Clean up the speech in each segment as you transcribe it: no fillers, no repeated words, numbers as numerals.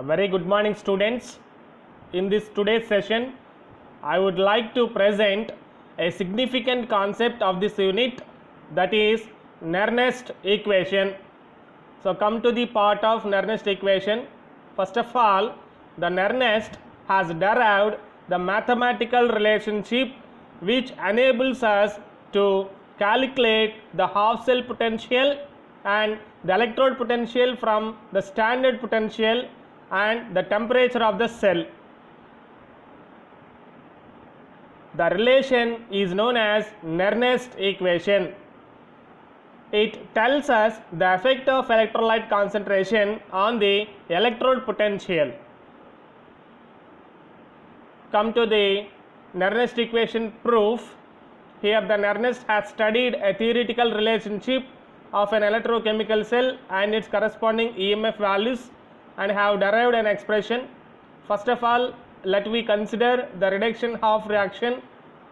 Very good morning, students. In this today's session, I would like to present a significant concept of this unit, that is Nernst equation. So come to the part of Nernst equation. First of all, the Nernst has derived the mathematical relationship which enables us to calculate the half cell potential and the electrode potential from the standard potential and the temperature of the cell. The relation is known as Nernst equation. It tells us the effect of electrolyte concentration on the electrode potential. Come to the Nernst equation proof. Here the Nernst has studied a theoretical relationship of an electrochemical cell and its corresponding EMF values and have derived an expression. First of all, let we consider the reduction half reaction,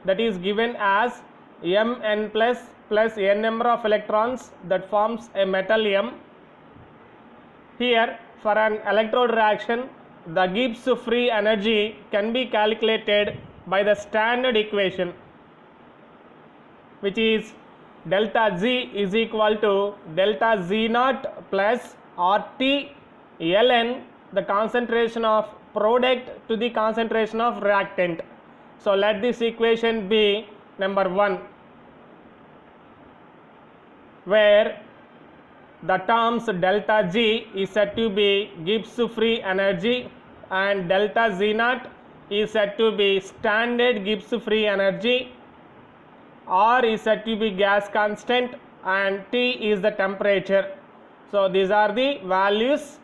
that is given as Mn plus n number of electrons that forms a metal M. Here for an electrode reaction, the Gibbs free energy can be calculated by the standard equation, which is delta Z is equal to delta Z naught plus RT ln the concentration of product to the concentration of reactant. So let this equation be number 1, where the terms delta G is said to be Gibbs free energy and delta Z naught is said to be standard Gibbs free energy, R is said to be gas constant and T is the temperature. So these are the values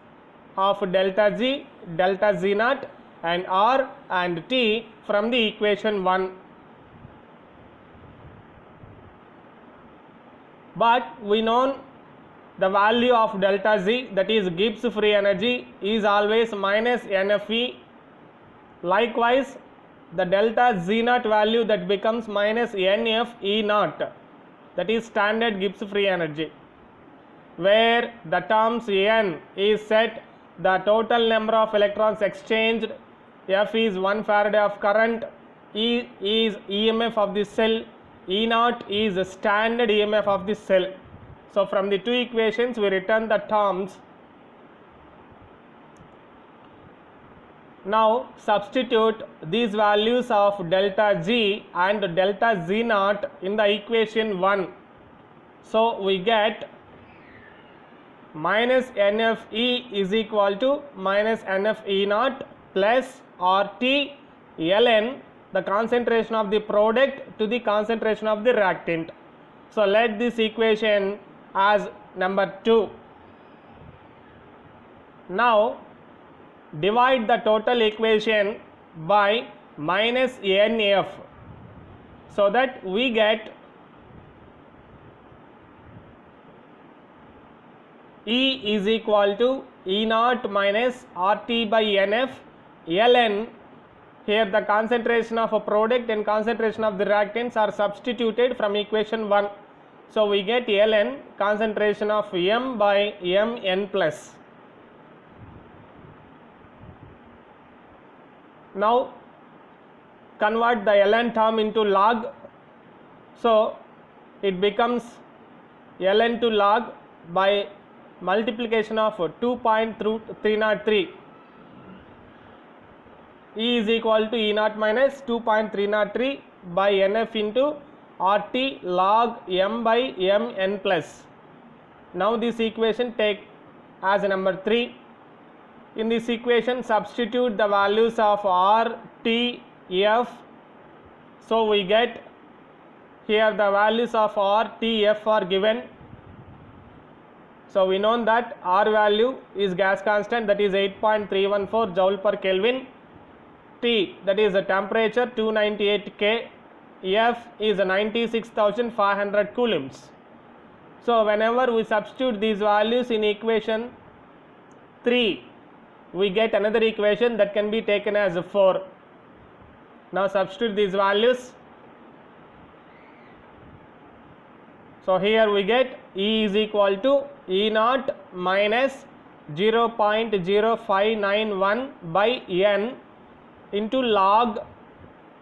of delta G, delta Z naught and R and T from the equation 1. But we know the value of delta Z, that is Gibbs free energy, is always minus NFE. Likewise, the delta Z naught value that becomes minus NFE naught, that is standard Gibbs free energy, where the terms N is set the total number of electrons exchanged, F is 1 Faraday of current, E is EMF of the cell, E naught is the standard EMF of the cell. So from the two equations we return the terms. Now substitute these values of delta G and delta Z naught in the equation 1. So we get minus NFE is equal to minus NFE naught plus RT ln the concentration of the product to the concentration of the reactant. So let this equation as number 2. Now divide the total equation by minus NF, so that we get E is equal to E naught minus RT by NF ln. Here the concentration of a product and concentration of the reactants are substituted from equation 1. So we get ln concentration of M by Mn plus. Now convert the ln term into log. So it becomes ln to log by multiplication of 2.303. E is equal to E naught minus 2.303 by NF into RT log M by Mn plus. Now this equation take as number 3. In this equation substitute the values of R, T, F. So we get here the values of R, T, F are given. So we know that R value is gas constant, that is 8.314 joule per Kelvin. T, that is the temperature 298 K. F is 96,500 coulombs. So whenever we substitute these values in equation 3, we get another equation that can be taken as 4. Now substitute these values. So here we get E is equal to E naught minus 0.0591 by n into log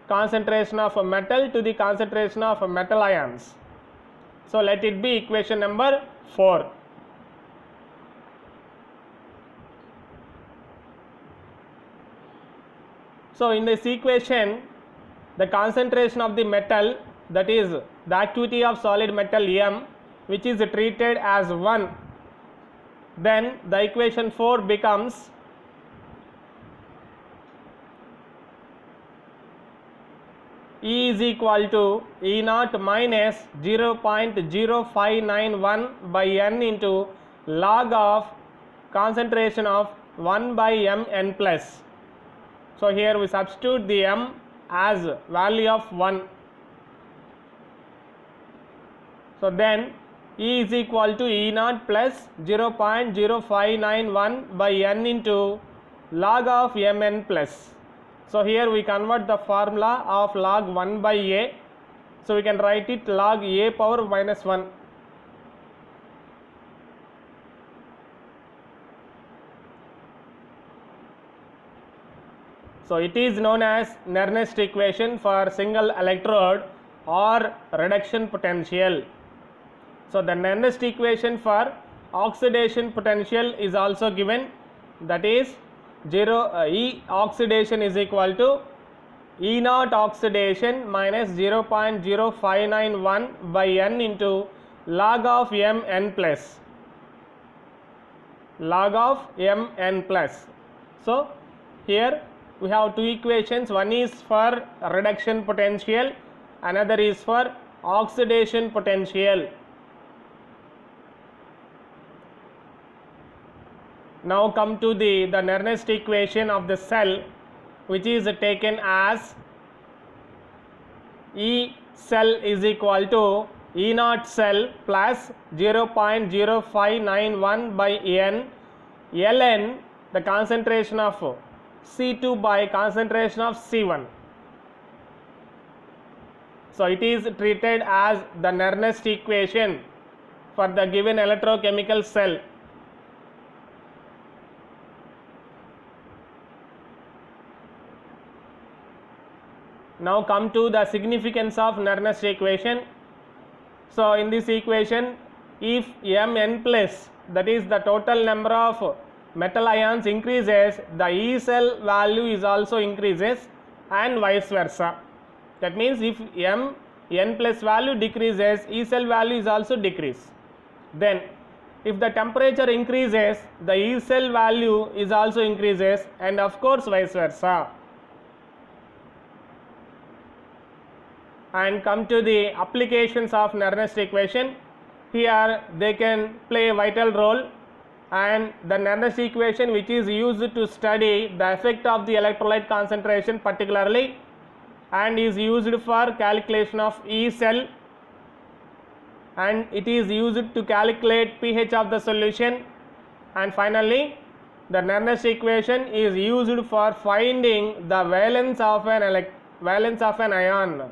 concentration of a metal to the concentration of metal ions. So let it be equation number 4. So in this equation, the concentration of the metal, that is the activity of solid metal M, which is treated as 1, then the equation 4 becomes E is equal to E naught minus 0.0591 by n into log of concentration of 1 by mn plus. So here we substitute the m as value of 1. So then E is equal to E naught plus 0.0591 by n into log of mn plus. So here we convert the formula of log 1 by a. So we can write it log a power minus 1. So it is known as Nernst equation for single electrode or reduction potential. So the Nernst equation for oxidation potential is also given, that is E oxidation is equal to E naught oxidation minus 0.0591 by n into log of mn plus. Log of mn plus. So here we have two equations, one is for reduction potential, another is for oxidation potential. Now come to the Nernst equation of the cell, which is taken as E cell is equal to E naught cell plus 0.0591 by n ln the concentration of C2 by concentration of C1. So it is treated as the Nernst equation for the given electrochemical cell. Now come to the significance of Nernst equation. So in this equation, if mn plus, that is the total number of metal ions, increases, the E cell value is also increases, and vice versa. That means if n plus value decreases, E cell value is also decrease. Then if the temperature increases, the E cell value is also increases, and of course vice versa. And come to the applications of Nernst equation. Here they can play a vital role, and the Nernst equation, which is used to study the effect of the electrolyte concentration particularly, and is used for calculation of E cell, and it is used to calculate pH of the solution, and finally the Nernst equation is used for finding the valence of an ion.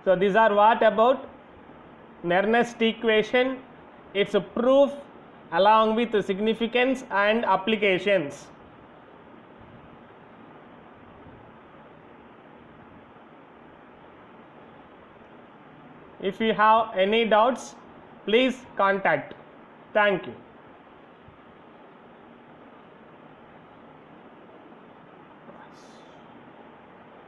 So these are what about Nernst equation, its proof along with significance and applications. If you have any doubts, please contact. Thank you.